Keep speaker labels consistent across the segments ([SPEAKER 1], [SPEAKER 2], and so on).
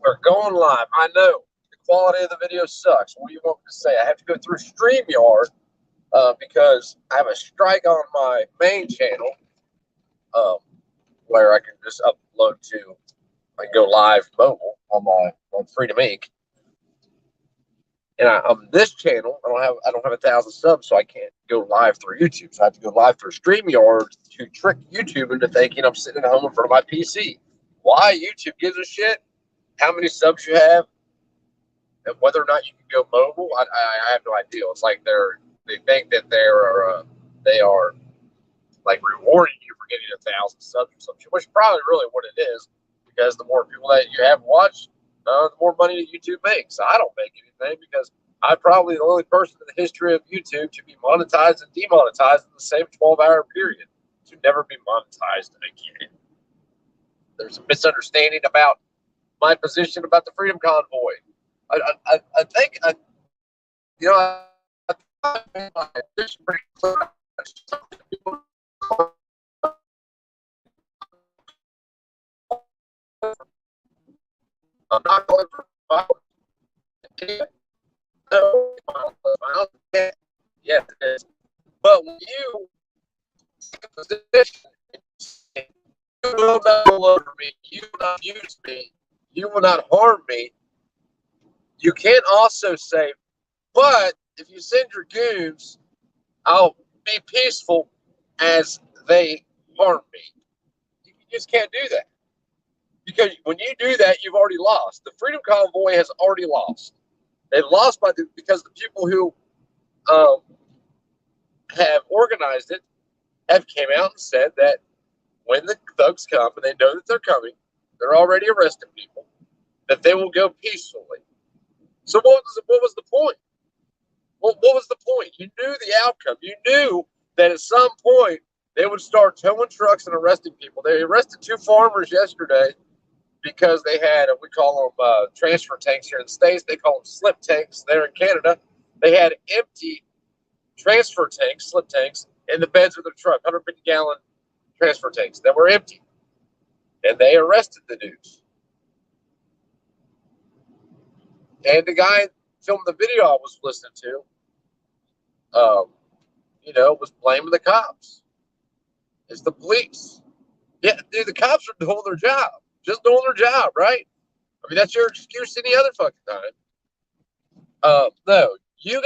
[SPEAKER 1] We're going live. I know the quality of the video sucks. What do you want me to say? I have to go through StreamYard because I have a strike on my main channel where I can just upload to. I can go live mobile on Freedom Inc. And on this channel, I don't have 1,000 subs, so I can't go live through YouTube. So I have to go live through StreamYard to trick YouTube into thinking I'm sitting at home in front of my PC. Why YouTube gives a shit how many subs you have and whether or not you can go mobile, I have no idea. It's like they think that they are like rewarding you for getting 1,000 subs or something, which is probably really what it is, because the more people that you have watched, the more money that YouTube makes. I don't make anything because I'm probably the only person in the history of YouTube to be monetized and demonetized in the same 12-hour period, to never be monetized again. There's a misunderstanding about my position about the Freedom Convoy. I think, you know, I think my position pretty clear. I'm not going for violence. No, yes, it is. But when you take a position, you will not roll over me, you will not use me, you will not harm me. You can't also say, but if you send your goons, I'll be peaceful as they harm me. You just can't do that. Because when you do that, you've already lost. The Freedom Convoy has already lost. They lost because the people who have organized it have came out and said that when the thugs come, and they know that they're coming, they're already arresting people, that they will go peacefully. So what was the point? Well, what was the point? You knew the outcome. You knew that at some point they would start towing trucks and arresting people. They arrested 2 farmers yesterday because they had, we call them transfer tanks here in the States. They call them slip tanks there in Canada. They had empty transfer tanks, slip tanks, in the beds of their truck, 150-gallon transfer tanks that were empty. And they arrested the dudes. And the guy filming the video I was listening to, was blaming the cops. It's the police. Yeah, dude, the cops are doing their job. Just doing their job, right? I mean, that's your excuse any other fucking time. No, you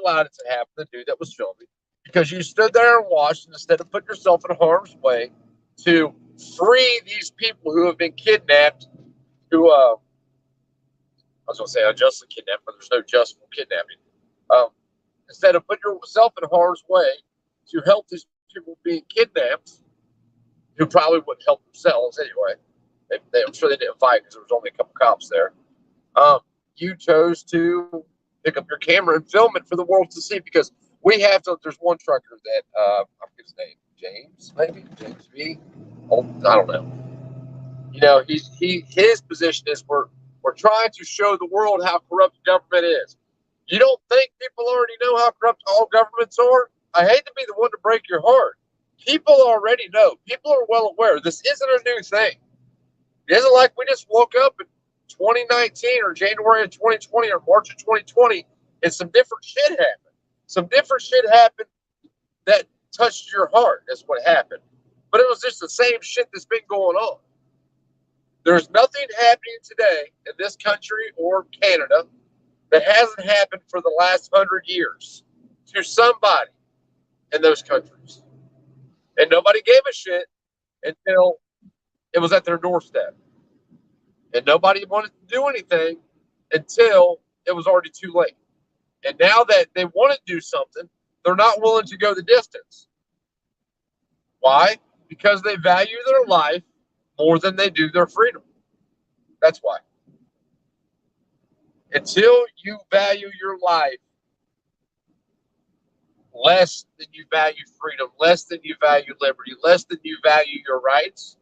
[SPEAKER 1] allowed it to happen, the dude that was filming, because you stood there and watched, and instead of putting yourself in harm's way to free these people who have been kidnapped, who, I was going to say unjustly kidnapped, but there's no justful kidnapping. Instead of putting yourself in harm's way to help these people being kidnapped, who probably wouldn't help themselves anyway. I'm sure they didn't fight because there was only a couple cops there. You chose to pick up your camera and film it for the world to see, because we have to. There's one trucker that I forget his name, James V. Oh, I don't know. You know, his position is we're trying to show the world how corrupt the government is. You don't think people already know how corrupt all governments are? I hate to be the one to break your heart. People already know. People are well aware. This isn't a new thing. It isn't like we just woke up in 2019 or January of 2020 or March of 2020 and some different shit happened. Some different shit happened that touched your heart. That's what happened. But it was just the same shit that's been going on. There's nothing happening today in this country or Canada that hasn't happened for the last 100 years to somebody in those countries. And nobody gave a shit until it was at their doorstep. And nobody wanted to do anything until it was already too late. And now that they want to do something, they're not willing to go the distance. Why? Because they value their life more than they do their freedom. That's why. Until you value your life less than you value freedom, less than you value liberty, less than you value your rights,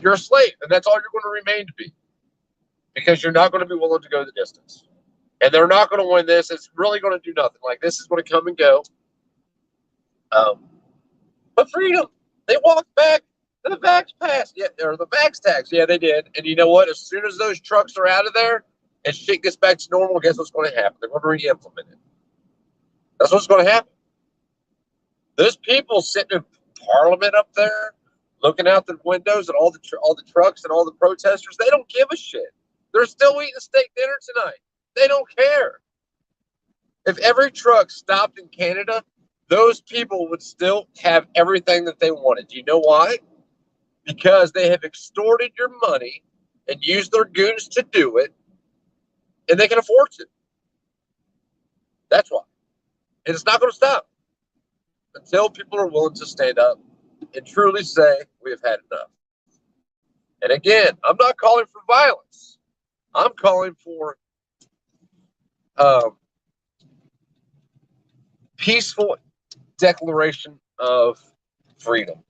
[SPEAKER 1] you're a slave. And that's all you're going to remain to be. Because you're not going to be willing to go the distance. And they're not going to win this. It's really going to do nothing. Like, this is going to come and go. But freedom, they walked back to the tax pass, yeah, or the max tax. Yeah, they did. And you know what? As soon as those trucks are out of there and shit gets back to normal, guess what's going to happen? They're going to re-implement it. That's what's going to happen. Those people sitting in Parliament up there, looking out the windows at all the trucks and all the protesters, they don't give a shit. They're still eating steak dinner tonight. They don't care. If every truck stopped in Canada, those people would still have everything that they wanted. Do you know why? Because they have extorted your money and used their goons to do it, and they can afford to. That's why. And it's not going to stop until people are willing to stand up and truly say, we have had enough. And again, I'm not calling for violence. I'm calling for peaceful declaration of freedom.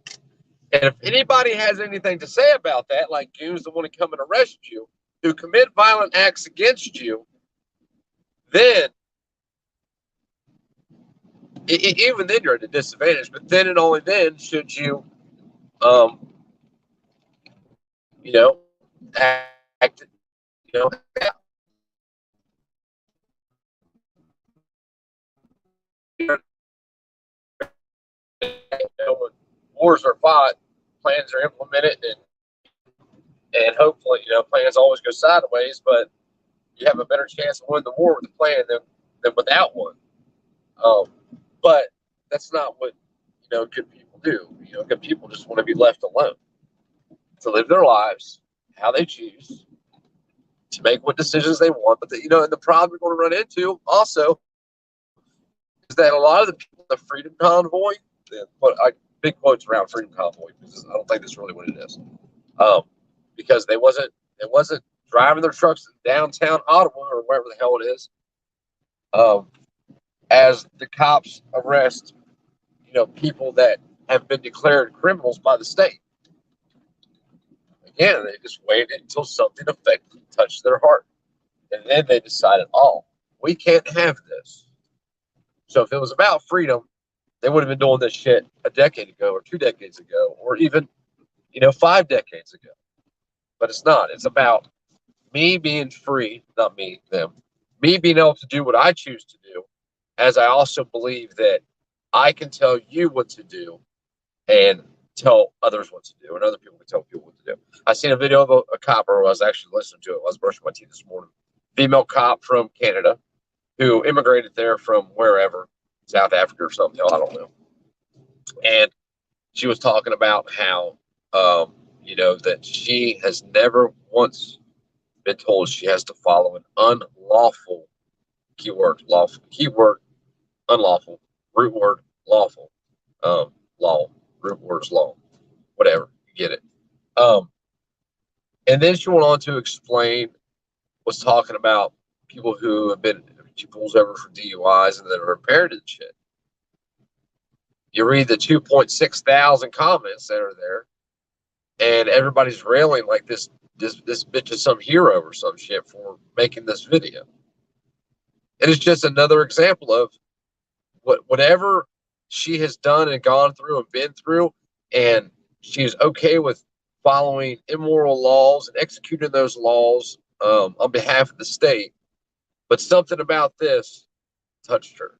[SPEAKER 1] And if anybody has anything to say about that, like goons that want to come and arrest you, who commit violent acts against you, then even then you're at a disadvantage. But then and only then should you, you know, act, you know, when wars are fought, plans are implemented, and hopefully, plans always go sideways, but you have a better chance of winning the war with a plan than without one. But that's not what good people do. Good people just want to be left alone to live their lives how they choose, to make what decisions they want. But and the problem we're going to run into also is that a lot of the people in the Freedom Convoy, put big quotes around Freedom Convoy because I don't think that's really what it is, because they wasn't driving their trucks in downtown Ottawa or wherever the hell it is, as the cops arrest people that have been declared criminals by the state. Again, they just waited until something effectively touched their heart, and then they decided, oh, we can't have this. So if it was about freedom, they would have been doing this shit a decade ago or 2 decades ago or even 5 decades ago. But it's not. It's about me being free, not me, them. Me being able to do what I choose to do, as I also believe that I can tell you what to do and tell others what to do, and other people can tell people what to do. I seen a video of a cop, or I was actually listening to it. I was brushing my teeth this morning. Female cop from Canada who immigrated there from wherever, South Africa or something. I don't know. And she was talking about how, that she has never once been told she has to follow an unlawful keyword, unlawful, root word, lawful, law, root words, law, whatever, you get it. And then she went on to explain, was talking about people who have been, she pulls over for DUIs and that are impaired and shit. You read the 2.6 thousand comments that are there, and everybody's railing like this bitch is some hero or some shit for making this video. And it's just another example of whatever she has done and gone through and been through, and she's okay with following immoral laws and executing those laws on behalf of the state. But something about this touched her.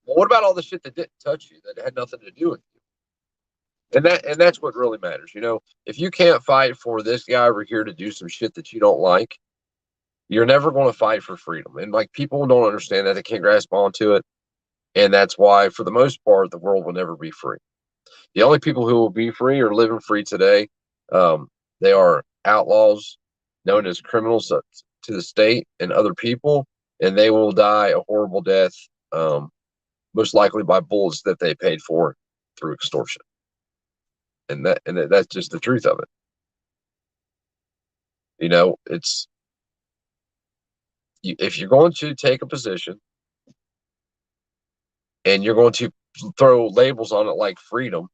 [SPEAKER 1] Well, what about all the shit that didn't touch you, that had nothing to do with you? And that's what really matters. If you can't fight for this guy over here to do some shit that you don't like, you're never going to fight for freedom. And people don't understand that. They can't grasp onto it. And that's why, for the most part, the world will never be free. The only people who will be free are living free today. They are outlaws known as criminals to the state and other people, and they will die a horrible death, most likely by bullets that they paid for through extortion. And that's just the truth of it. It's, if you're going to take a position and you're going to throw labels on it like freedom,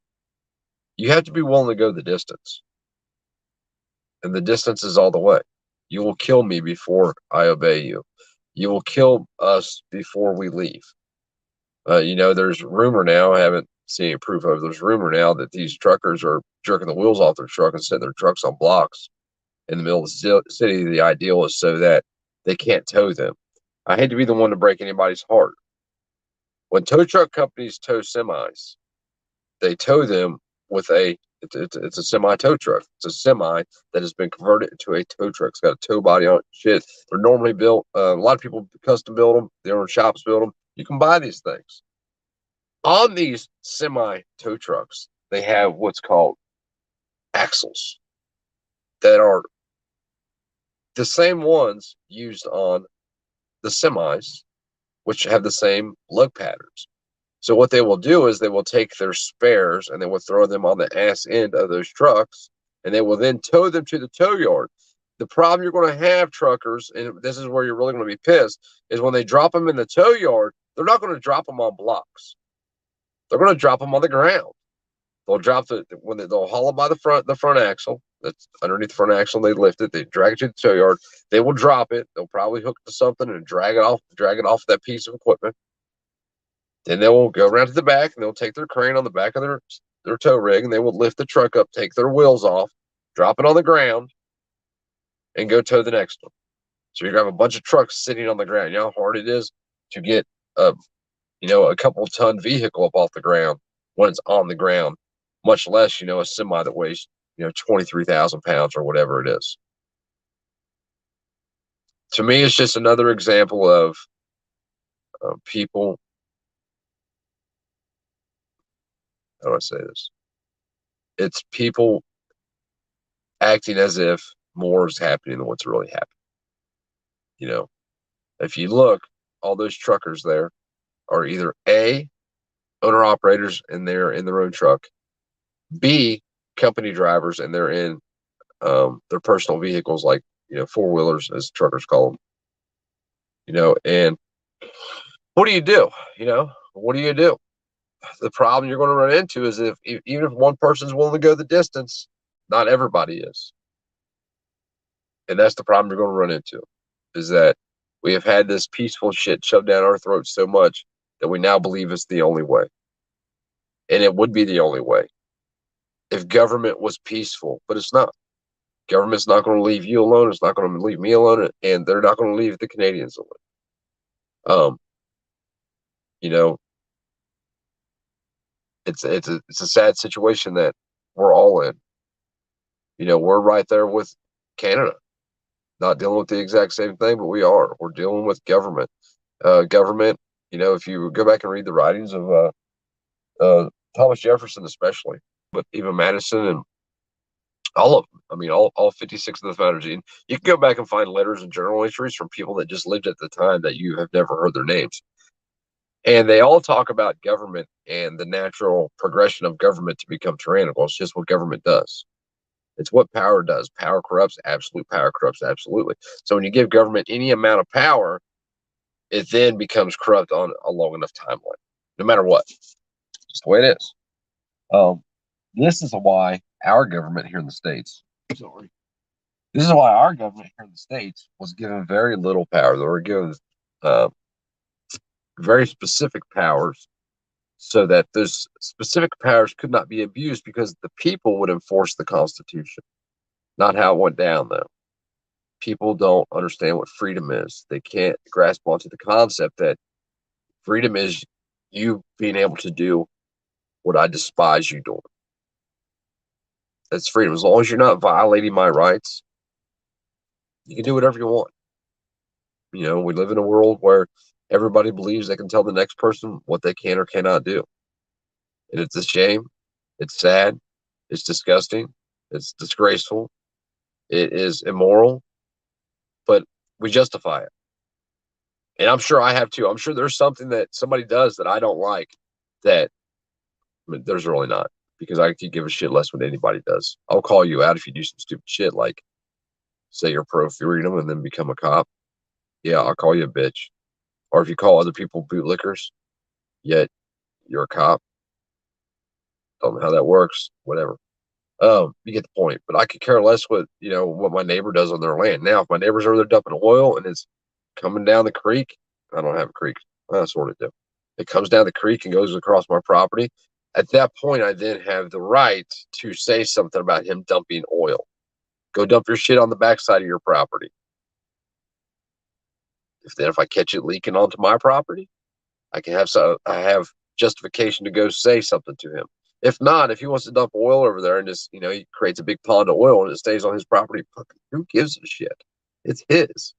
[SPEAKER 1] you have to be willing to go the distance. And the distance is all the way. You will kill me before I obey you. You will kill us before we leave. There's rumor now, I haven't see any proof of. There's rumor now that these truckers are jerking the wheels off their truck and setting their trucks on blocks in the middle of the city. The ideal is so that they can't tow them. I hate to be the one to break anybody's heart. When tow truck companies tow semis, they tow them with it's a semi tow truck. It's a semi that has been converted into a tow truck. It's got a tow body on it. Shit, they're normally built. A lot of people custom build them. Their own shops build them. You can buy these things. On these semi tow trucks, they have what's called axles that are the same ones used on the semis, which have the same lug patterns. So what they will do is they will take their spares and they will throw them on the ass end of those trucks, and they will then tow them to the tow yard. The problem you're going to have, truckers, and this is where you're really going to be pissed, is when they drop them in the tow yard, they're not going to drop them on blocks. They're going to drop them on the ground. They'll drop they'll haul it by the front axle. That's underneath the front axle. They lift it. They drag it to the tow yard. They will drop it. They'll probably hook it to something and drag it off that piece of equipment. Then they will go around to the back and they'll take their crane on the back of their tow rig and they will lift the truck up, take their wheels off, drop it on the ground, and go tow the next one. So you're gonna have a bunch of trucks sitting on the ground. You know how hard it is to get a couple ton vehicle up off the ground when it's on the ground, much less, a semi that weighs, 23,000 pounds or whatever it is. To me, it's just another example of people. How do I say this? It's people acting as if more is happening than what's really happening. If you look, all those truckers there are either A, owner operators and they're in their own truck, B, company drivers and they're in their personal vehicles, like, four-wheelers, as truckers call them. And what do you do? What do you do? The problem you're going to run into is even if one person's willing to go the distance, not everybody is. And that's the problem you're going to run into, is that we have had this peaceful shit shoved down our throats so much that we now believe it's the only way. And it would be the only way if government was peaceful, but it's not. Government's not going to leave you alone. It's not going to leave me alone, and they're not going to leave the Canadians alone. It's a sad situation that we're all in. We're right there with Canada, not dealing with the exact same thing, but we are. We're dealing with government. Government. If you go back and read the writings of Thomas Jefferson, especially, but even Madison and all of them. I mean, all 56 of the founders. And you can go back and find letters and journal entries from people that just lived at the time that you have never heard their names. And they all talk about government and the natural progression of government to become tyrannical. It's just what government does. It's what power does. Power corrupts. Absolute power corrupts. Absolutely. So when you give government any amount of power, it then becomes corrupt on a long enough timeline, no matter what. Just the way it is. This is why our government here in the States, this is why our government here in the States was given very little power. They were given very specific powers so that those specific powers could not be abused because the people would enforce the Constitution. Not how it went down, though. People don't understand what freedom is. They can't grasp onto the concept that freedom is you being able to do what I despise you doing. That's freedom. As long as you're not violating my rights, you can do whatever you want. We live in a world where everybody believes they can tell the next person what they can or cannot do. And it's a shame. It's sad. It's disgusting. It's disgraceful. It is immoral. But we justify it. And I'm sure I have too. I'm sure there's something that somebody does that I don't like that there's really not. Because I could give a shit less what anybody does. I'll call you out if you do some stupid shit, like say you're pro freedom and then become a cop. Yeah, I'll call you a bitch. Or if you call other people bootlickers, yet you're a cop. Don't know how that works. Whatever. You get the point. But I could care less what my neighbor does on their land. Now, if my neighbors are there dumping oil and it's coming down the creek, I don't have a creek. I sort of do. It comes down the creek and goes across my property. At that point, I then have the right to say something about him dumping oil. Go dump your shit on the backside of your property. If I catch it leaking onto my property, I have justification to go say something to him. If not, if he wants to dump oil over there and just, he creates a big pond of oil and it stays on his property, who gives a shit? It's his.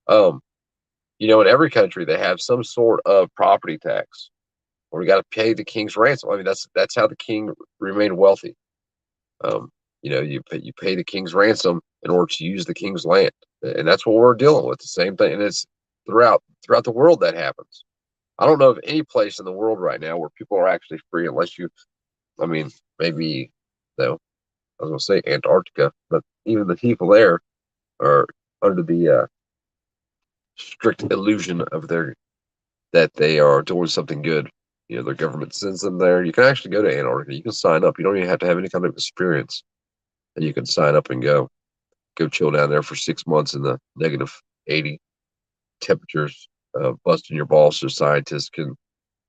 [SPEAKER 1] In every country they have some sort of property tax, or you got to pay the king's ransom. I mean, that's how the king remained wealthy. You pay the king's ransom in order to use the king's land, and that's what we're dealing with. The same thing, and it's throughout the world that happens. I don't know of any place in the world right now where people are actually free, unless maybe, I was going to say Antarctica, but even the people there are under the strict illusion of that they are doing something good. Their government sends them there. You can actually go to Antarctica. You can sign up. You don't even have to have any kind of experience, and you can sign up and go chill down there for 6 months in the -80 temperatures, busting your balls so scientists can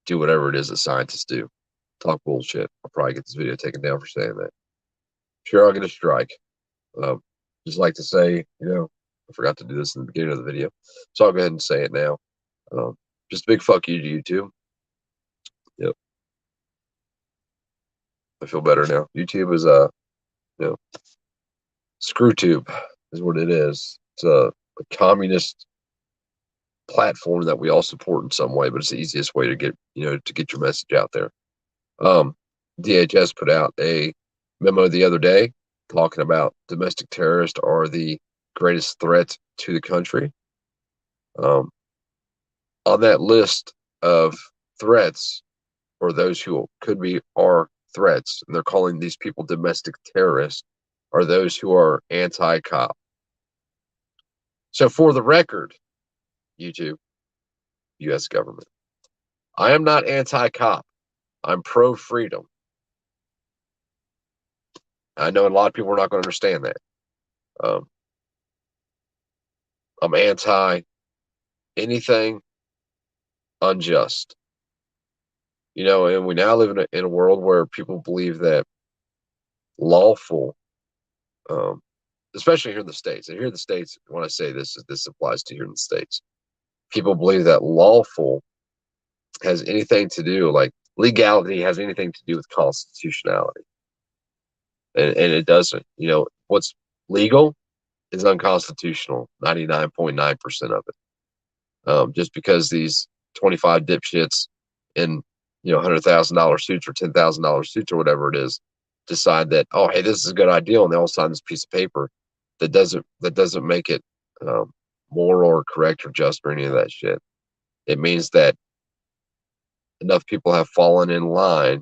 [SPEAKER 1] do whatever it is that scientists do. Talk bullshit. I'll probably get this video taken down for saying that. Sure, I'll get a strike. Just like to say, I forgot to do this in the beginning of the video, so I'll go ahead and say it now. Just a big fuck you to YouTube. Yep. I feel better now. YouTube is ScrewTube is what it is. It's a communist platform that we all support in some way, but it's the easiest way to get your message out there. DHS put out a memo the other day talking about domestic terrorists are the greatest threat to the country. On that list of threats, or those who could be are threats, and they're calling these people domestic terrorists, are those who are anti-cop. So for the record, YouTube, U.S. government, I am not anti-cop. I'm pro-freedom. I know a lot of people are not going to understand that. I'm anti anything unjust. And we now live in a world where people believe that lawful, especially here in the States, and here in the States, when I say this applies to here in the States, people believe that lawful has anything to do, like legality has anything to do with constitutionality. And it doesn't. What's legal is unconstitutional, 99.9% of it. Just because these 25 dipshits in $100,000 suits or $10,000 suits or whatever it is decide that, oh, hey, this is a good idea, and they all sign this piece of paper, that doesn't make it moral or correct or just or any of that shit. It means that enough people have fallen in line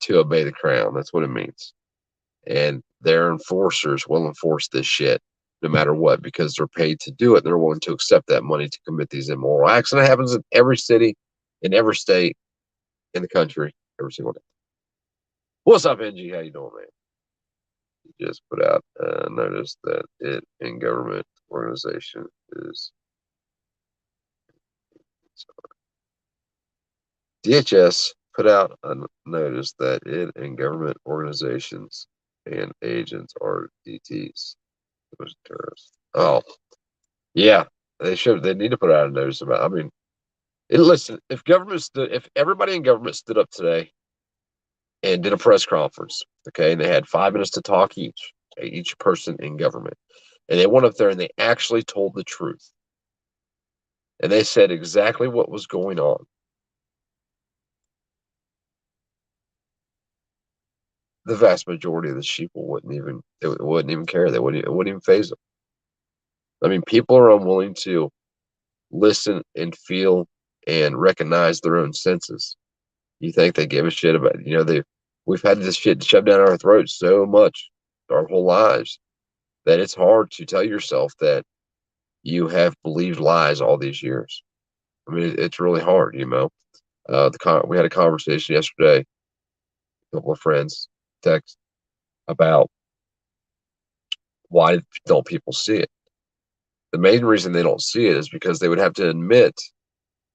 [SPEAKER 1] to obey the crown. That's what it means. And their enforcers will enforce this shit no matter what, because they're paid to do it. They're willing to accept that money to commit these immoral acts. And it happens in every city, in every state, in the country, every single day. What's up, NG? How you doing, man? You just put out a notice that it in government organization is. DHS put out a notice that it in government organizations and agents are DTs. Terrorists. Oh, yeah. They need to put out a notice about. Listen. If everybody in government stood up today and did a press conference, okay, and they had 5 minutes to talk each person in government, and they went up there and they actually told the truth, and they said exactly what was going on. The vast majority of the people wouldn't even care. It wouldn't even faze them. People are unwilling to listen and feel and recognize their own senses. You think they give a shit about we've had this shit shoved down our throats so much our whole lives that it's hard to tell yourself that you have believed lies all these years. It's really hard, we had a conversation yesterday, a couple of friends text about why don't people see it. The main reason they don't see it is because they would have to admit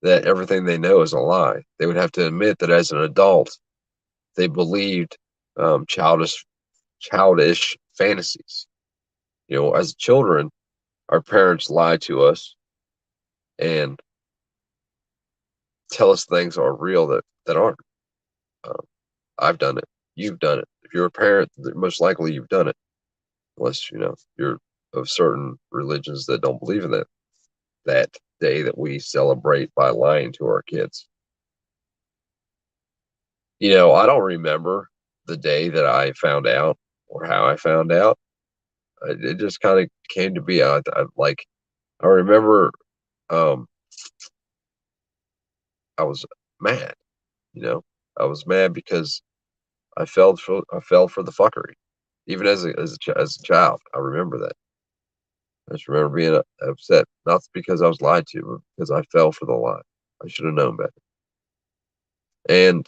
[SPEAKER 1] that everything they know is a lie. They would have to admit that as an adult they believed childish fantasies. As children, our parents lie to us and tell us things are real that aren't. Um, I've done it. You've done it. If you're a parent, most likely you've done it, unless you're of certain religions that don't believe in that day that we celebrate by lying to our kids. I don't remember the day that I found out or how I found out. It just kind of came to be. I remember um, I was mad. I was mad because I fell for the fuckery, even as a child. I remember that. I just remember being upset, not because I was lied to, but because I fell for the lie. I should have known better. And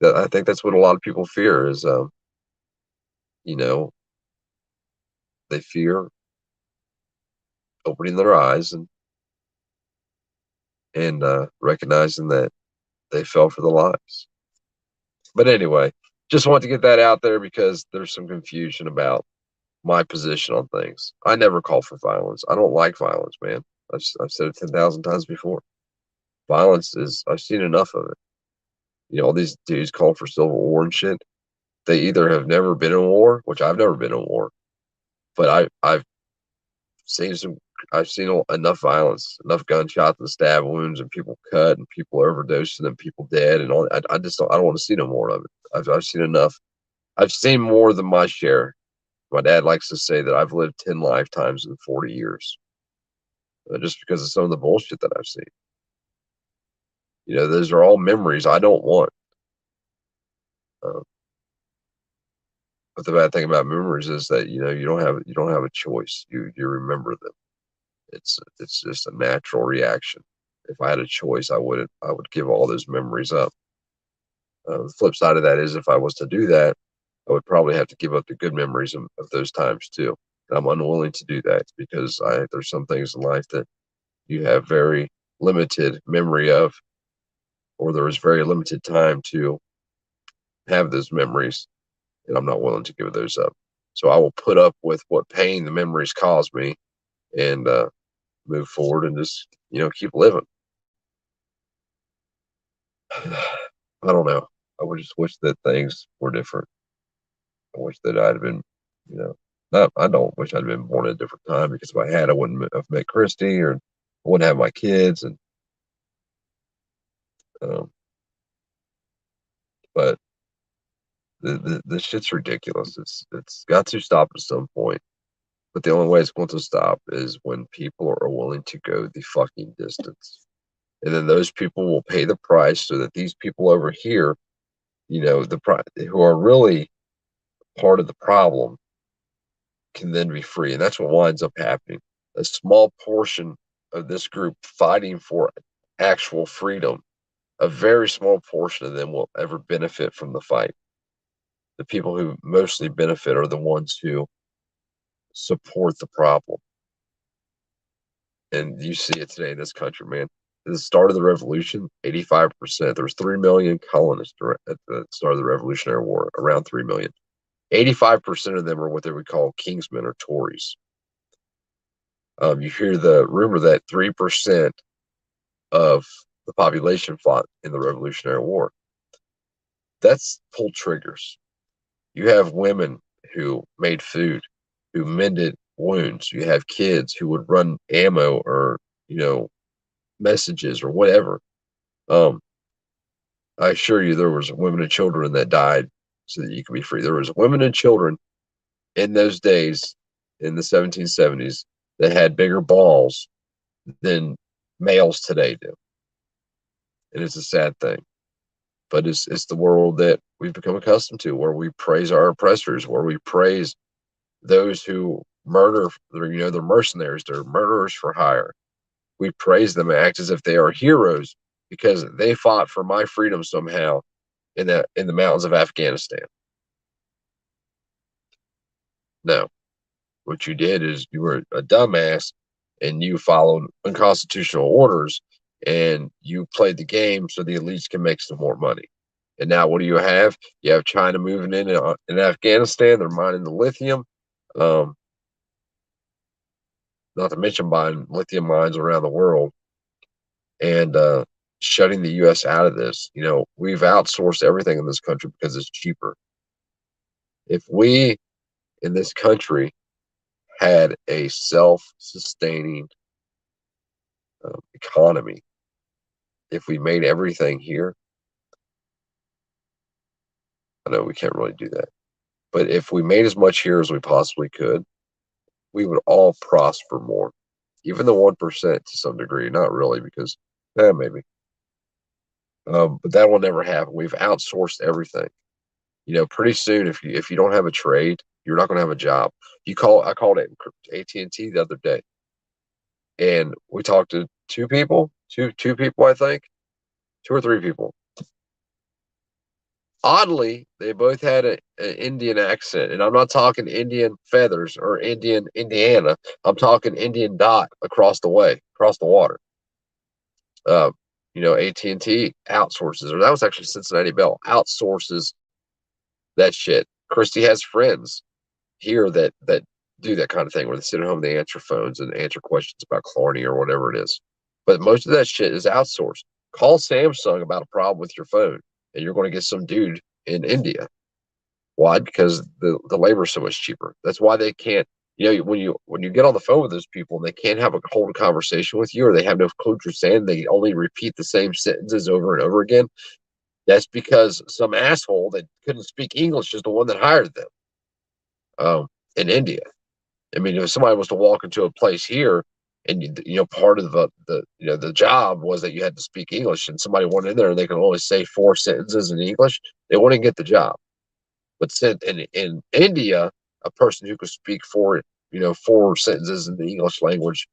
[SPEAKER 1] I think that's what a lot of people fear is, you know, they fear opening their eyes and recognizing that they fell for the lies. But anyway, just want to get that out there because there's some confusion about my position on things. I never call for violence. I don't like violence, man. I've said it 10,000 times before. Violence I've seen enough of it. All these dudes call for civil war and shit. They either have never been in war, which I've never been in war, but I've seen enough violence, enough gunshots and stab wounds, and people cut, and people overdosing, and people dead, and all. I just don't want to see no more of it. I've seen enough. I've seen more than my share. My dad likes to say that I've lived 10 lifetimes in 40 years, just because of some of the bullshit that I've seen. Those are all memories I don't want. Uh, but the bad thing about memories is that you don't have a choice. You remember them. It's just a natural reaction. If I had a choice, I would give all those memories up. The flip side of that is, if I was to do that, I would probably have to give up the good memories of those times too. And I'm unwilling to do that because there's some things in life that you have very limited memory of, or there is very limited time to have those memories, and I'm not willing to give those up. So I will put up with what pain the memories cause me, and move forward and just keep living. I don't know. I would just wish that things were different. I wish that I'd have been, not. I don't wish I'd been born at a different time, because if I had, I wouldn't have met Christy, or I wouldn't have my kids, and um, but the shit's ridiculous. It's got to stop at some point. But the only way it's going to stop is when people are willing to go the fucking distance. And then those people will pay the price, so that these people over here, who are really part of the problem, can then be free. And that's what winds up happening. A small portion of this group fighting for actual freedom, a very small portion of them will ever benefit from the fight. The people who mostly benefit are the ones who support the problem. And you see it today in this country, man. At the start of the revolution, 85%, there was 3 million colonists at the start of the Revolutionary War, around 3 million. 85% of them are what they would call Kingsmen or Tories. You hear the rumor that 3% of the population fought in the Revolutionary War. That's pulled triggers. You have women who made food, who mended wounds. You have kids who would run ammo, or messages or whatever. I assure you, there was women and children that died so that you could be free. There was women and children in those days, in the 1770s, that had bigger balls than males today do. And it's a sad thing. But it's the world that we've become accustomed to, where we praise our oppressors, where we praise those who murder. They're mercenaries. They're murderers for hire. We praise them and act as if they are heroes because they fought for my freedom somehow in the mountains of Afghanistan. No, what you did is you were a dumbass, and you followed unconstitutional orders, and you played the game so the elites can make some more money. And now what do you have? You have China moving in Afghanistan. They're mining the lithium. Um, not to mention buying lithium mines around the world and shutting the U.S. out of this. We've outsourced everything in this country because it's cheaper. If we in this country had a self-sustaining economy, if we made everything here, I know we can't really do that, but if we made as much here as we possibly could, we would all prosper more. Even the 1% to some degree, not really, because maybe. But that will never happen. We've outsourced everything. Pretty soon, if you don't have a trade, you're not going to have a job. I called it AT&T the other day, and we talked to two people, I think, two or three people. Oddly, they both had an Indian accent, and I'm not talking Indian feathers or Indian Indiana. I'm talking Indian dot across the way, across the water. AT&T outsources, or that was actually Cincinnati Bell outsources that shit. Christy has friends here that do that kind of thing, where they sit at home, they answer phones and answer questions about chlorine or whatever it is. But most of that shit is outsourced. Call Samsung about a problem with your phone, and you're going to get some dude in India. Why? Because the labor is so much cheaper. That's why they can't. When you get on the phone with those people and they can't hold a conversation with you, or they have no clue what you're saying, they only repeat the same sentences over and over again. That's because some asshole that couldn't speak English is the one that hired them. In India, I mean, if somebody was to walk into a place here, and part of the job was that you had to speak English, and somebody went in there and they can only say 4 sentences in English, they wouldn't get the job. But in India, a person who could speak 4 sentences in the English language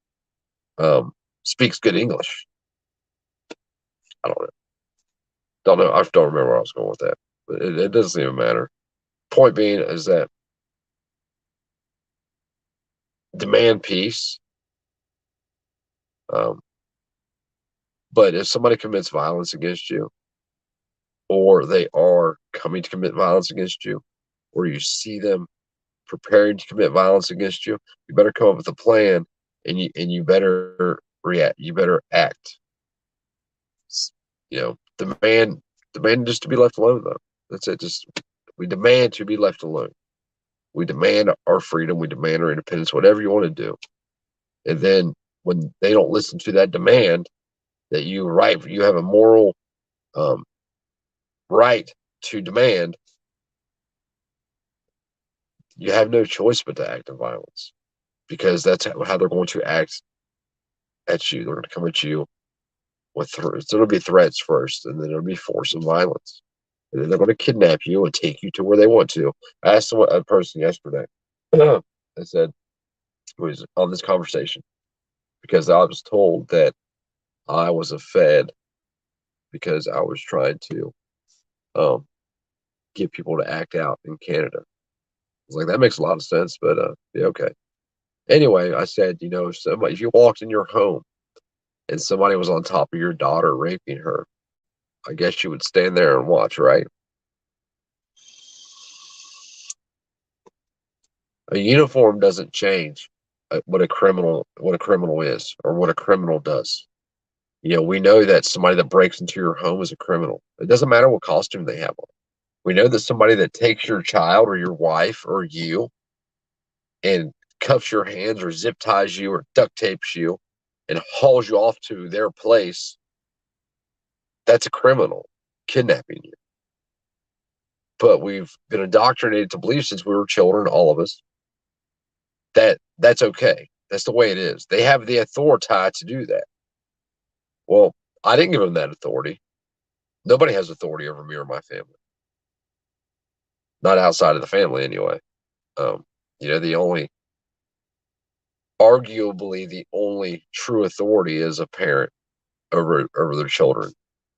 [SPEAKER 1] speaks good English. I don't know. I don't remember where I was going with that, but it doesn't even matter. Point being is that demand peace. But if somebody commits violence against you, or they are coming to commit violence against you, or you see them preparing to commit violence against you, you better come up with a plan, and you better react. You better act. Demand just to be left alone, though. That's it. We demand to be left alone. We demand our freedom. We demand our independence. Whatever you want to do, and then when they don't listen to that demand, that you have a moral right to demand, you have no choice but to act in violence, because that's how they're going to act at you. They're going to come at you with threats. It'll be threats first, and then it'll be force and violence. And then they're going to kidnap you and take you to where they want to. I asked a person yesterday. I said, who was on this conversation, because I was told that I was a Fed because I was trying to get people to act out in Canada. I was like, that makes a lot of sense, but yeah, okay. Anyway, I said, if you walked in your home and somebody was on top of your daughter raping her, I guess you would stand there and watch, right? A uniform doesn't change what a criminal is, or what a criminal does. We know that somebody that breaks into your home is a criminal. It doesn't matter what costume they have on. We know that somebody that takes your child or your wife or you and cuffs your hands or zip ties you or duct tapes you and hauls you off to their place, that's a criminal kidnapping you. But we've been indoctrinated to believe since we were children, all of us, that that's okay. That's the way it is. They have the authority to do that. Well, I didn't give them that authority. Nobody has authority over me or my family. Not outside of the family, anyway. Arguably the only true authority is a parent over their children.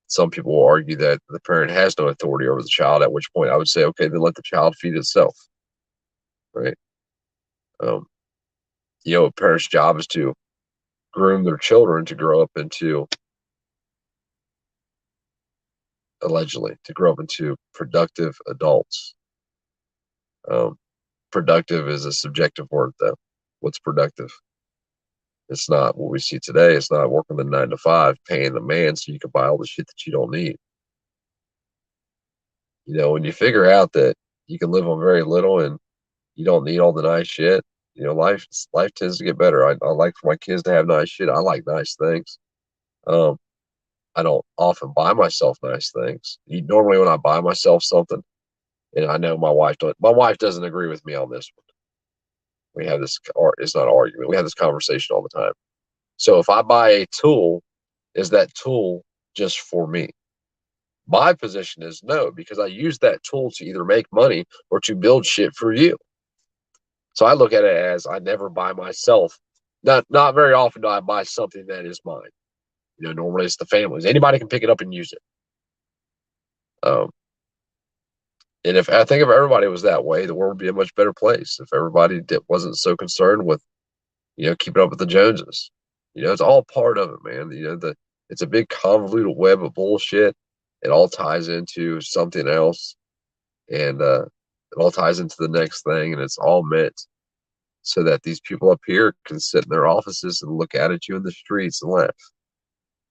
[SPEAKER 1] Some people will argue that the parent has no authority over the child, at which point I would say, okay, then let the child feed itself. Right? A parent's job is to groom their children to grow up into allegedly, to grow up into productive adults. Um, Productive is a subjective word, though. What's productive? It's not what we see today. It's not working the 9 to 5, paying the man so you can buy all the shit that you don't need. When you figure out that you can live on very little and you don't need all the nice shit, life tends to get better. I like for my kids to have nice shit. I like nice things. Um, I don't often buy myself nice things. Normally, when I buy myself something, and I know my wife doesn't agree with me on this one. We have this, or it's not an argument. We have this conversation all the time. So if I buy a tool, is that tool just for me? My position is no, because I use that tool to either make money or to build shit for you. So I look at it as I never buy myself. Not very often do I buy something that is mine. Normally it's the family's. Anybody can pick it up and use it. Um, and if I think if everybody was that way, the world would be a much better place. If everybody wasn't so concerned with, keeping up with the Joneses. It's all part of it, man. It's a big convoluted web of bullshit. It all ties into something else, and it all ties into the next thing, and it's all meant so that these people up here can sit in their offices and look out at you in the streets and laugh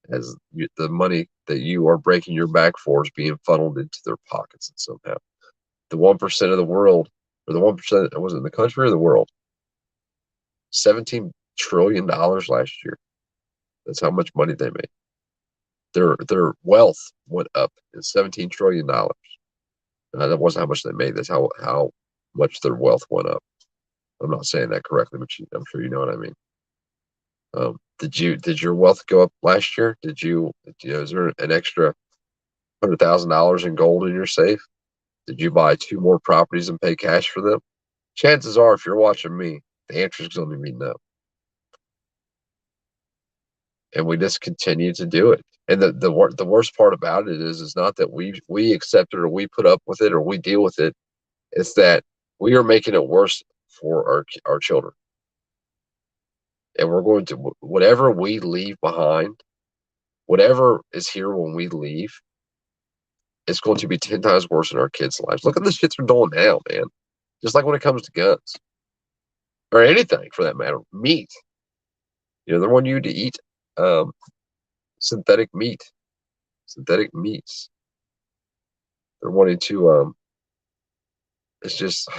[SPEAKER 1] as the money that you are breaking your back for is being funneled into their pockets and somehow. The 1% of the world, or the 1%, was it in the country or the world? $17 trillion last year. That's how much money they made. Their wealth went up in $17 trillion. That wasn't how much they made. That's how much their wealth went up. I'm not saying that correctly, but I'm sure you know what I mean. Did your wealth go up last year? Is there an extra $100,000 in gold in your safe? Did you buy 2 more properties and pay cash for them? Chances are, if you're watching me, the answer is going to be no. And we just continue to do it. And the worst part about it is not that we accept it or we put up with it or we deal with it. It's that we are making it worse for our children. And we're going to, whatever we leave behind, whatever is here when we leave, it's going to be 10 times worse in our kids' lives. Look at the shit they're doing now, man. Just like when it comes to guns or anything for that matter, meat. They want you to eat synthetic meats. They're wanting to. It's just.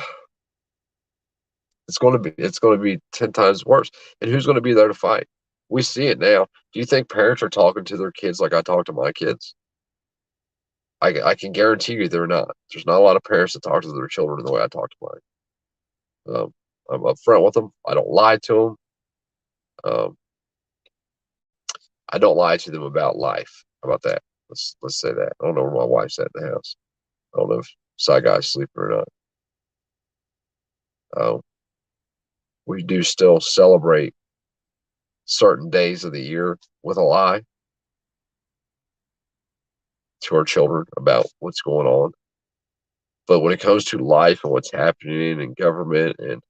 [SPEAKER 1] It's going to be 10 times worse. And who's going to be there to fight? We see it now. Do you think parents are talking to their kids like I talk to my kids? I can guarantee you they're not. There's not a lot of parents that talk to their children the way I talk to mine. I'm upfront with them. I don't lie to them. I don't lie to them about life. How about that? Let's say that. I don't know where my wife's at in the house. I don't know if side guy's sleeping or not. We do still celebrate certain days of the year with a lie to our children about what's going on. But when it comes to life and what's happening in government and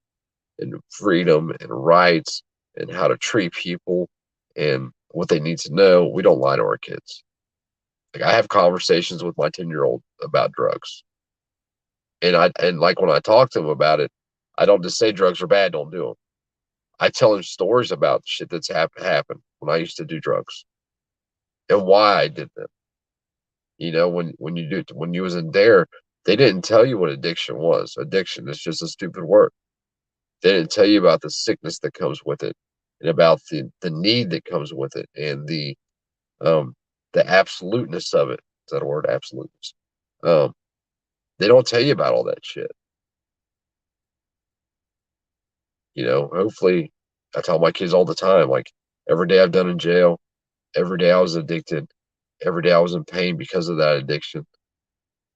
[SPEAKER 1] freedom and rights and how to treat people and what they need to know, we don't lie to our kids. Like I have conversations with my 10-year-old about drugs. And like when I talk to him about it, I don't just say drugs are bad, don't do them. I tell him stories about shit that's happened when I used to do drugs and why I did them. When you was in DARE, they didn't tell you what addiction was. Addiction is just a stupid word. They didn't tell you about the sickness that comes with it and about the need that comes with it and the absoluteness of it. Is that a word? Absoluteness. They don't tell you about all that shit. Hopefully I tell my kids all the time, like every day I've done in jail, every day I was addicted, every day I was in pain because of that addiction.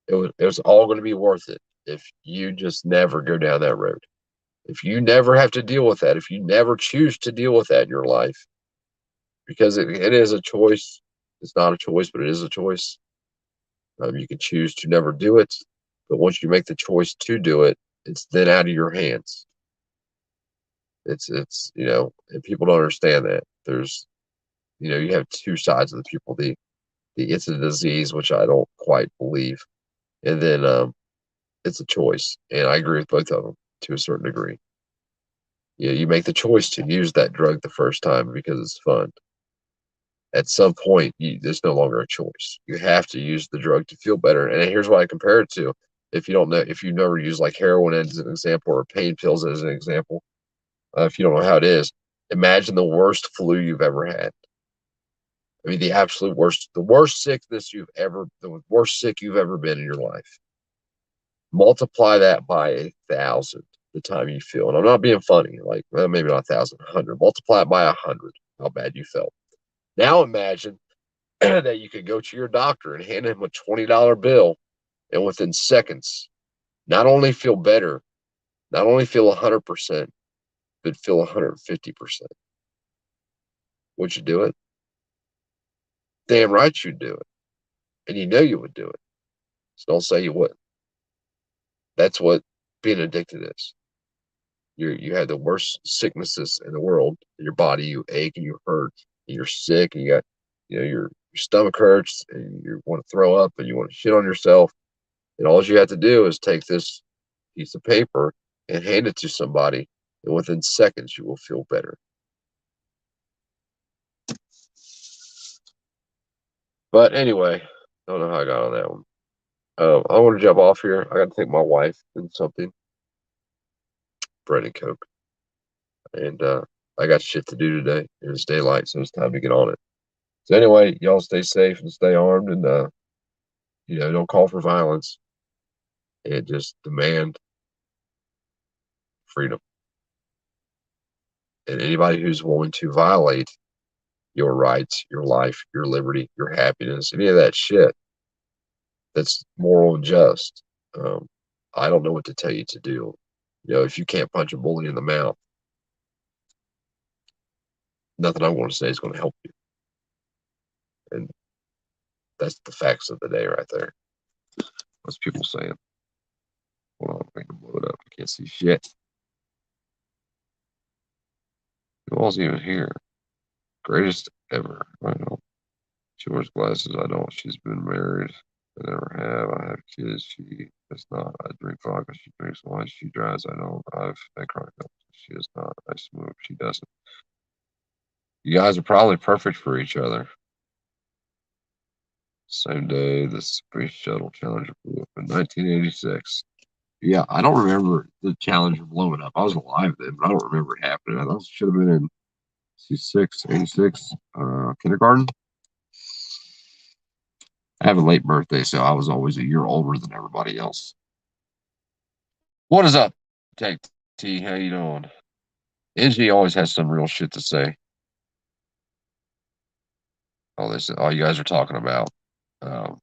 [SPEAKER 1] It was all going to be worth it if you just never go down that road. If you never have to deal with that, if you never choose to deal with that in your life, because it is a choice. It's not a choice, but it is a choice. You can choose to never do it, but once you make the choice to do it, it's then out of your hands. It's and people don't understand that. There's you have two sides of the people. It's a disease, which I don't quite believe. And then it's a choice. And I agree with both of them to a certain degree. You make the choice to use that drug the first time because it's fun. At some point, there's no longer a choice. You have to use the drug to feel better. And here's what I compare it to. If you don't know, if you never use like heroin as an example or pain pills as an example, if you don't know how it is, imagine the worst flu you've ever had. I mean, the absolute worst, the worst sickness the worst sick you've ever been in your life. Multiply that by 1,000 the time you feel. And I'm not being funny, like, well, maybe not 1,000, 100. Multiply it by 100, how bad you felt. Now imagine that you could go to your doctor and hand him a $20 bill and within seconds, not only feel better, not only feel 100%, but feel 150%. Would you do it? Damn right you'd do it. And you know you would do it. So don't say you wouldn't. That's what being addicted is. You have the worst sicknesses in the world in your body. You ache and you hurt and you're sick and you got, your stomach hurts and you want to throw up and you want to shit on yourself. And all you have to do is take this piece of paper and hand it to somebody, and within seconds you will feel better. But anyway, I don't know how I got on that one. I want to jump off here. I got to take my wife and something, bread and coke, and I got shit to do today. It's daylight, so it's time to get on it. So anyway, y'all stay safe and stay armed, and don't call for violence, and just demand freedom. And anybody who's willing to violate your rights, your life, your liberty, your happiness, any of that shit that's moral and just, I don't know what to tell you to do. If you can't punch a bully in the mouth, nothing I'm going to say is going to help you. And that's the facts of the day right there. What's people saying? Hold on, I can blow it up. I can't see shit. Who all's even here? Greatest ever. I know. She wears glasses. I don't. She's been married. I never have. I have kids. She does not. I drink vodka. She drinks wine. She drives. I don't. I've had chronic illness. She is not. I smoke. She doesn't. You guys are probably perfect for each other. Same day the Space Shuttle Challenger blew up in 1986. Yeah, I don't remember the Challenger blowing up. I was alive then, but I don't remember it happening. I thought it should have been in 86, kindergarten. I have a late birthday, so I was always a year older than everybody else. What is up, Take T? How you doing? Izzy always has some real shit to say. All you guys are talking about um,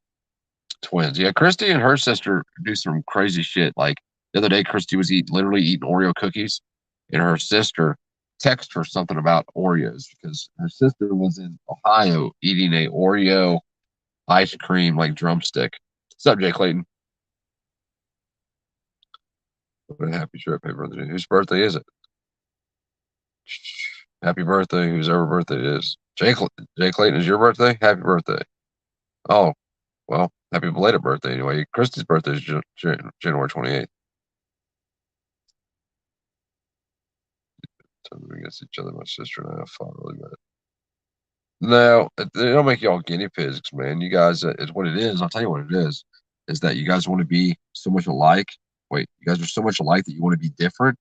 [SPEAKER 1] twins. Yeah, Christy and her sister do some crazy shit. Like the other day, Christy was literally eating Oreo cookies, and her sister texted her something about Oreos because her sister was in Ohio eating a Oreo ice cream like drumstick. What's up, Jay Clayton? What a happy trip. Happy birthday. Whose birthday is it? Happy birthday, whoever birthday it is. Jay Clayton, is your birthday? Happy birthday. Oh, well, happy belated birthday anyway. Christy's birthday is January 28th. Turning against each other, my sister and I have fought really bad. No, they don't make y'all guinea pigs, man. You guys, it's what it is. I'll tell you what it is that you guys want to be so much alike. Wait, you guys are so much alike that you want to be different.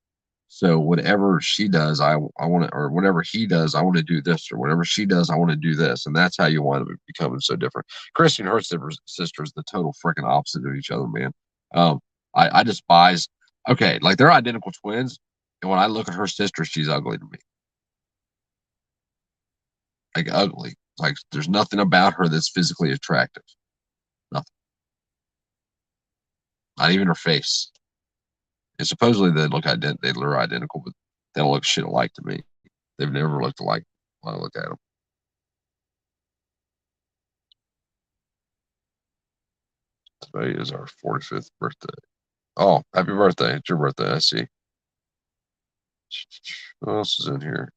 [SPEAKER 1] So whatever she does, I want to, or whatever he does, I want to do this, or whatever she does, I want to do this, and that's how you wind up becoming so different. Christy and her sister is the total freaking opposite of each other, man. I despise. Okay, like they're identical twins, and when I look at her sister, she's ugly to me. Like ugly. Like there's nothing about her that's physically attractive. Nothing. Not even her face. And supposedly they look identical, but they don't look shit alike to me. They've never looked alike when I look at them. Today is our 45th birthday. Oh, happy birthday. It's your birthday, I see. What else is in here?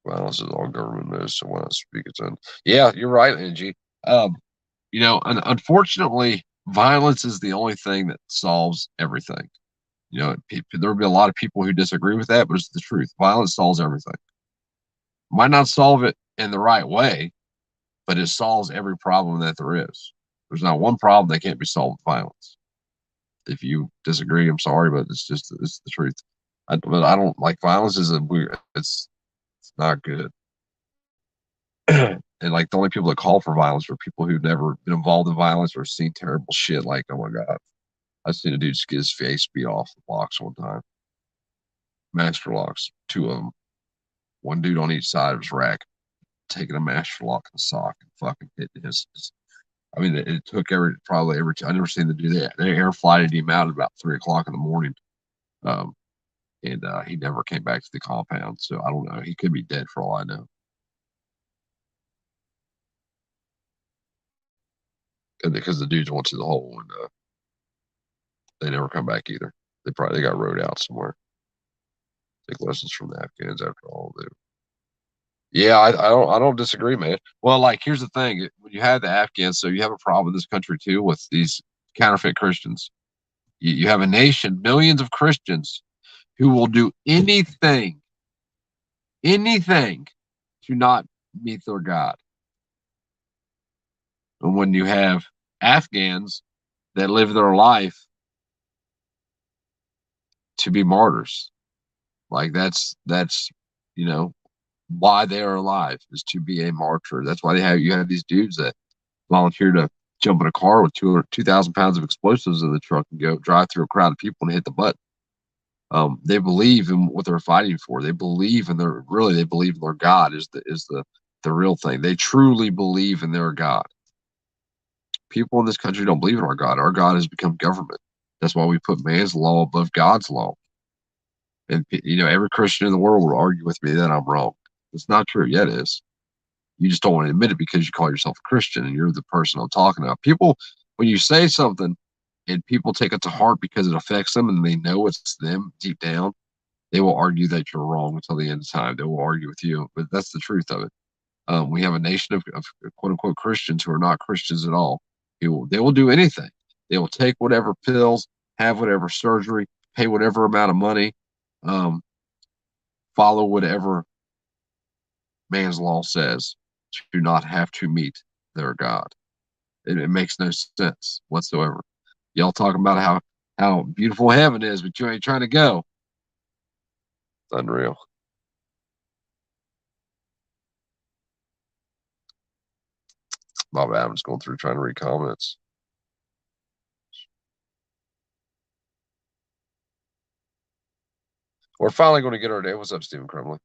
[SPEAKER 1] Violence is all government news, so why not speak its own? Yeah, you're right, Angie. Um, unfortunately, violence is the only thing that solves everything. There will be a lot of people who disagree with that, but it's the truth. Violence solves everything. Might not solve it in the right way, but it solves every problem that there is. There's not one problem that can't be solved with violence. If you disagree, I'm sorry, but it's the truth. But I don't like violence. Is a weird. It's not good. And like the only people that call for violence are people who've never been involved in violence or seen terrible shit. Like, oh my god, I seen a dude just get his face beat off the locks one time. Master locks, two of them. One dude on each side of his rack, taking a master lock in the sock and fucking hitting his. I mean, it took probably every. I never seen the dude that. They air flighted him out at about 3 o'clock in the morning. Um, and he never came back to the compound. So I don't know. He could be dead for all I know. And because the dudes went to the hole and they never come back either. They got rode out somewhere. Take lessons from the Afghans after all. Yeah, I don't disagree, man. Well, like here's the thing: when you have the Afghans, so you have a problem in this country too with these counterfeit Christians. You have a nation, millions of Christians who will do anything, anything to not meet their God. And when you have Afghans that live their life to be martyrs, like that's why they are alive is to be a martyr. That's why you have these dudes that volunteer to jump in a car with 2,000 pounds of explosives in the truck and go drive through a crowd of people and hit the button. They believe in what they're fighting for. They believe in they believe in their God is the real thing. They truly believe in their God. People in this country don't believe in our God. Our God has become government. That's why we put man's law above God's law. And every Christian in the world will argue with me that I'm wrong. It's not true. Yet it is. You just don't want to admit it because you call yourself a Christian and you're the person I'm talking about. People, when you say something and people take it to heart because it affects them and they know it's them deep down, they will argue that you're wrong until the end of time. They will argue with you, but that's the truth of it. We have a nation of quote unquote Christians who are not Christians at all. They will do anything. They will take whatever pills, have whatever surgery, pay whatever amount of money, follow whatever man's law says to not have to meet their God. It makes no sense whatsoever. Y'all talking about how beautiful heaven is, but you ain't trying to go. It's unreal. Bob Adams going through trying to read comments. We're finally going to get our day. What's up, Stephen Crumley?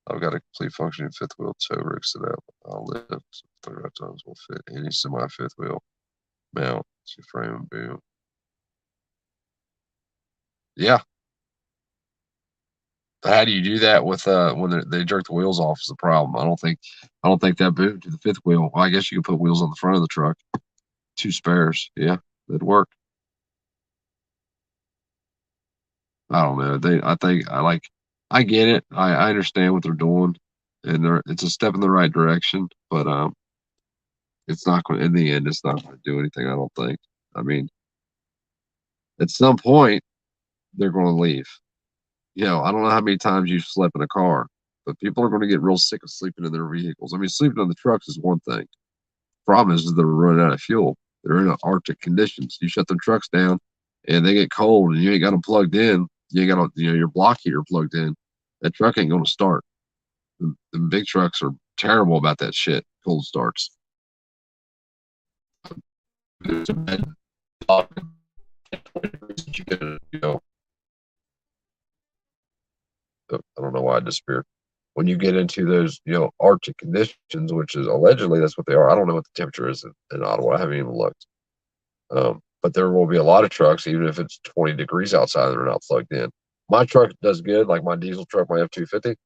[SPEAKER 1] I've got a complete functioning fifth wheel tow rig set up. I'll lift 35 tons will fit any semi fifth wheel mount to frame and boom. Yeah. How do you do that with when they jerk the wheels off is the problem. I don't think that boom to the fifth wheel. Well, I guess you could put wheels on the front of the truck. 2 spares. Yeah, it'd work. I don't know. I get it. I understand what they're doing, and it's a step in the right direction. But it's not going. In the end, it's not going to do anything. I don't think. I mean, at some point, they're going to leave. I don't know how many times you've slept in a car, but people are going to get real sick of sleeping in their vehicles. I mean, sleeping on the trucks is one thing. Problem is they're running out of fuel. They're in Arctic conditions. You shut them trucks down, and they get cold, and you ain't got them plugged in. You ain't got your block heater plugged in. That truck ain't going to start. The big trucks are terrible about that shit. Cold starts. It's a bad I don't know why I disappeared. When you get into those, Arctic conditions, which is allegedly that's what they are. I don't know what the temperature is in Ottawa. I haven't even looked. But there will be a lot of trucks, even if it's 20 degrees outside, that are not plugged in. My truck does good, like my diesel truck, my F-250.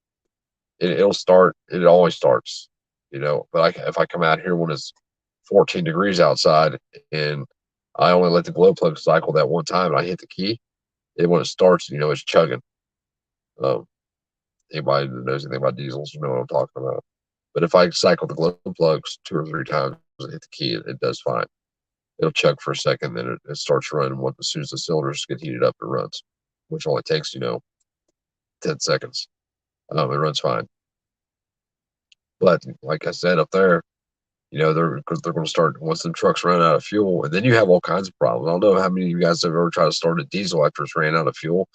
[SPEAKER 1] It'll start. It always starts, But if I come out here when it's 14 degrees outside and I only let the glow plug cycle that one time and I hit the key, when it starts, it's chugging. Anybody that knows anything about diesels, you know what I'm talking about. But if I cycle the glow plugs 2 or 3 times hit the key, it does fine. It'll chug for a second, then it starts running. As soon as the cylinders get heated up, it runs, which only takes 10 seconds. It runs fine. But like I said up there, they're going to start once the trucks run out of fuel, and then you have all kinds of problems. I don't know how many of you guys have ever tried to start a diesel after it's ran out of fuel,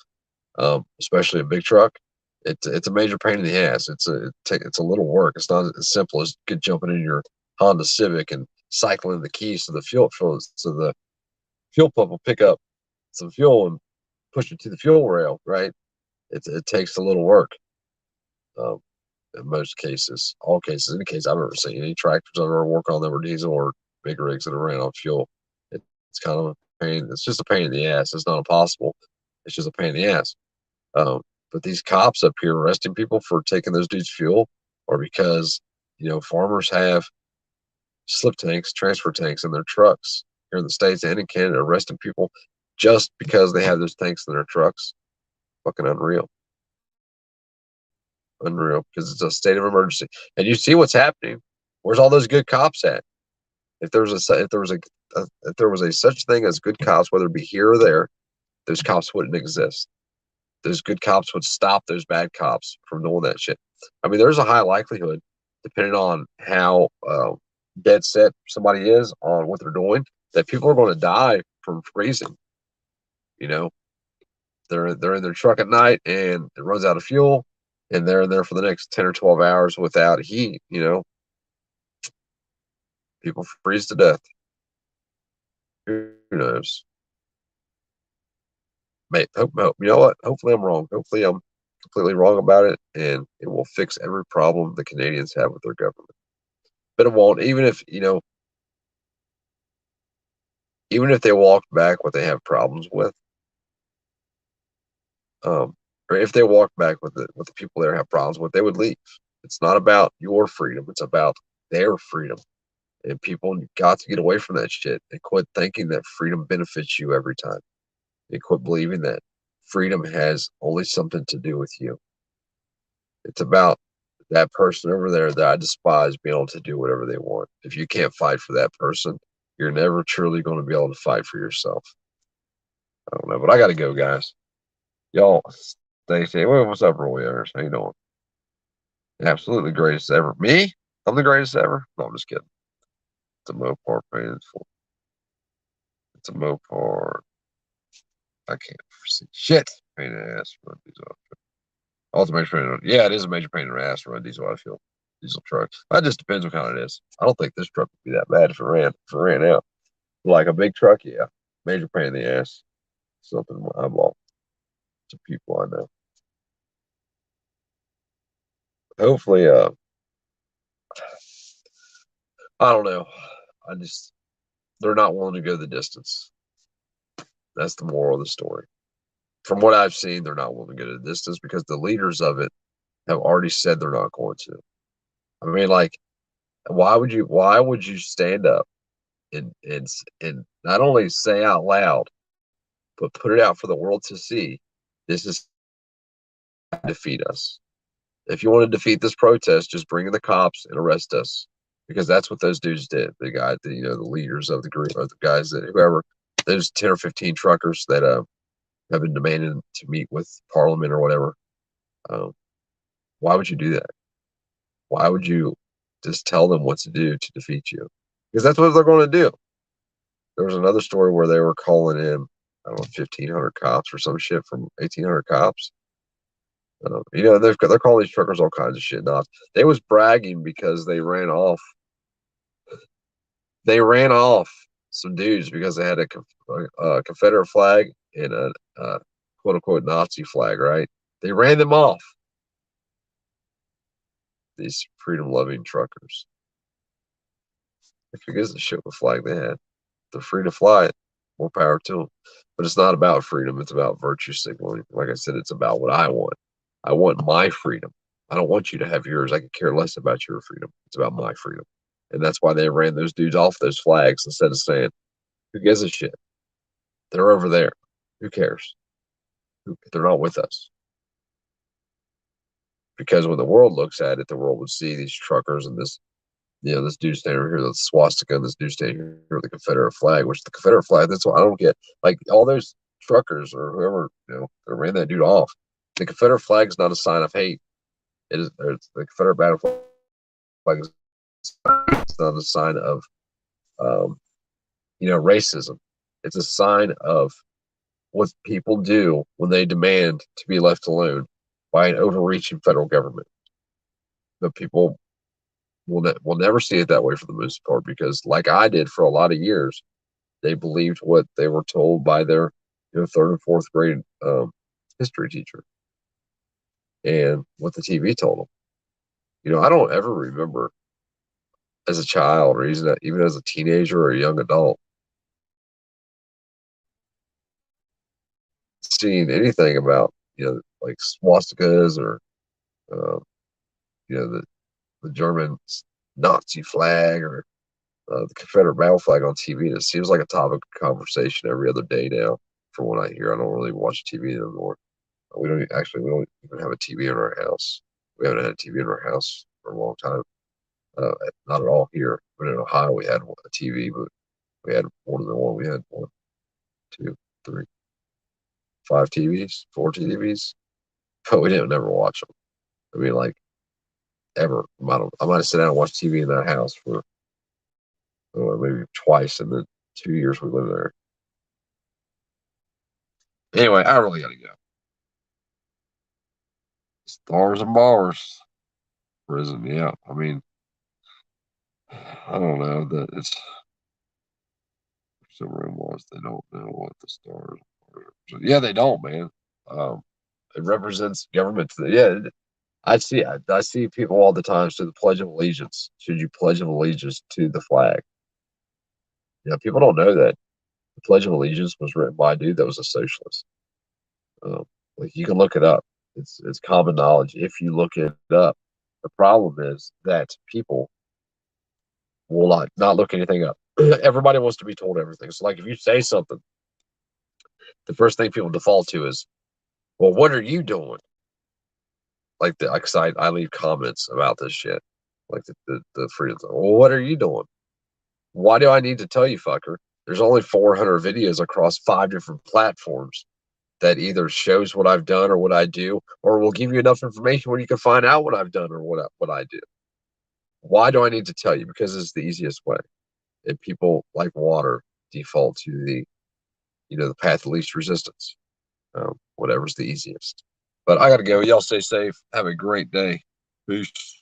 [SPEAKER 1] especially a big truck. It's a major pain in the ass. It's a little work. It's not as simple as jumping in your Honda Civic and cycling the keys to the fuel so the fuel pump will pick up some fuel and push it to the fuel rail. Right? It takes a little work. In most cases, all cases, any case I've ever seen, any tractors I've ever worked on that were diesel or big rigs that have ran on fuel, it's kind of a pain. It's just a pain in the ass. It's not impossible. It's just a pain in the ass. But these cops up here arresting people for taking those dudes' fuel, or because farmers have slip tanks, transfer tanks in their trucks here in the States and in Canada, arresting people just because they have those tanks in their trucks. Fucking unreal. Unreal, because it's a state of emergency, and you see what's happening. Where's all those good cops at? If there was a such thing as good cops, whether it be here or there, those cops wouldn't exist. Those good cops would stop those bad cops from doing that shit. I mean, there's a high likelihood, depending on how dead set somebody is on what they're doing, that people are going to die from freezing. They're in their truck at night and it runs out of fuel, and they're in there for the next 10 or 12 hours without heat. People freeze to death. Who knows? Mate, you know what? Hopefully I'm wrong. Hopefully I'm completely wrong about it, and it will fix every problem the Canadians have with their government. But it won't, even if they walked back what they have problems with, or if they walked back with the people they have problems with, they would leave. It's not about your freedom; it's about their freedom. And people got to get away from that shit and quit thinking that freedom benefits you every time. And quit believing that freedom has only something to do with you. It's about that person over there that I despise being able to do whatever they want. If you can't fight for that person, you're never truly going to be able to fight for yourself. I don't know, but I got to go, guys. Y'all stay safe. Well, what's up, Roy Ayers? How you doing? Absolutely greatest ever. Me? I'm the greatest ever? No, I'm just kidding. It's a Mopar painful. It's a Mopar. I can't foresee shit. Pain in the ass. Run diesel. Ultimate pain. Yeah, it is a major pain in the ass to run diesel. I feel diesel truck. That just depends what kind it is. I don't think this truck would be that bad if it ran out. Like a big truck, yeah. Major pain in the ass. Something in my eyeball. To people I know. Hopefully, I don't know. They're not willing to go the distance. That's the moral of the story. From what I've seen, they're not willing to go the distance because the leaders of it have already said they're not going to. I mean, like, why would you stand up and not only say out loud, but put it out for the world to see? This is to defeat us. If you want to defeat this protest, just bring in the cops and arrest us, because that's what those dudes did. The leaders of the group, or the guys that whoever, those 10 or 15 truckers that have been demanding to meet with Parliament or whatever. Why would you do that? Why would you just tell them what to do to defeat you? Because that's what they're going to do. There was another story where they were calling in, I don't know, 1,500 cops or some shit from 1,800 cops. They're calling these truckers all kinds of shit. Now, they was bragging because they ran off. They ran off some dudes because they had a Confederate flag and a quote unquote Nazi flag, right? They ran them off. These freedom loving truckers. If it gives a shit what flag they had, they're free to fly it. More power to them. But it's not about freedom. It's about virtue signaling. Like I said, it's about what I want. I want my freedom. I don't want you to have yours. I could care less about your freedom. It's about my freedom. And that's why they ran those dudes off those flags instead of saying, who gives a shit? They're over there. Who cares? They're not with us. Because when the world looks at it, the world would see these truckers and this this dude standing over here, the swastika, and this dude standing here with the Confederate flag, which the Confederate flag, that's what I don't get. Like all those truckers or whoever, that ran that dude off. The Confederate flag is not a sign of hate. It is the Confederate battle flag is not a sign of racism. It's a sign of what people do when they demand to be left alone by an overreaching federal government. The people will never see it that way for the most part because, like I did for a lot of years, they believed what they were told by their third and fourth grade history teacher and what the TV told them. I don't ever remember as a child or even as a teenager or a young adult seeing anything about like swastikas or the German Nazi flag or the Confederate battle flag on TV. It seems like a topic of conversation every other day now. From what I hear, I don't really watch TV anymore. We don't even have a TV in our house. We haven't had a TV in our house for a long time. Not at all here. But in Ohio, we had a TV, but we had more than one. We had 1, 2, 3, 5 TVs, 4 TVs, but we didn't never watch them. I mean, like ever. I might have sat down and watched TV in that house for maybe twice in the 2 years we lived there. Anyway, I really gotta go. Stars and bars. Prison, yeah. I mean, I don't know that it's the room was. They don't know what the stars are. Yeah, they don't, man. It represents government. Yeah, I see people all the time to the Pledge of Allegiance. Should you pledge of allegiance to the flag? People don't know that the Pledge of Allegiance was written by a dude that was a socialist. Like you can look it up. It's common knowledge if you look it up. The problem is that people will not look anything up. Everybody wants to be told everything. So, like, if you say something, the first thing people default to is, "Well, what are you doing?" Like I leave comments about this shit, like the freedom. Well, what are you doing? Why do I need to tell you, fucker? There's only 400 videos across 5 different platforms that either shows what I've done or what I do, or will give you enough information where you can find out what I've done or what I do. Why do I need to tell you? Because it's the easiest way. And people like water default to the path of least resistance. Whatever's the easiest. But I got to go. Y'all stay safe. Have a great day. Peace.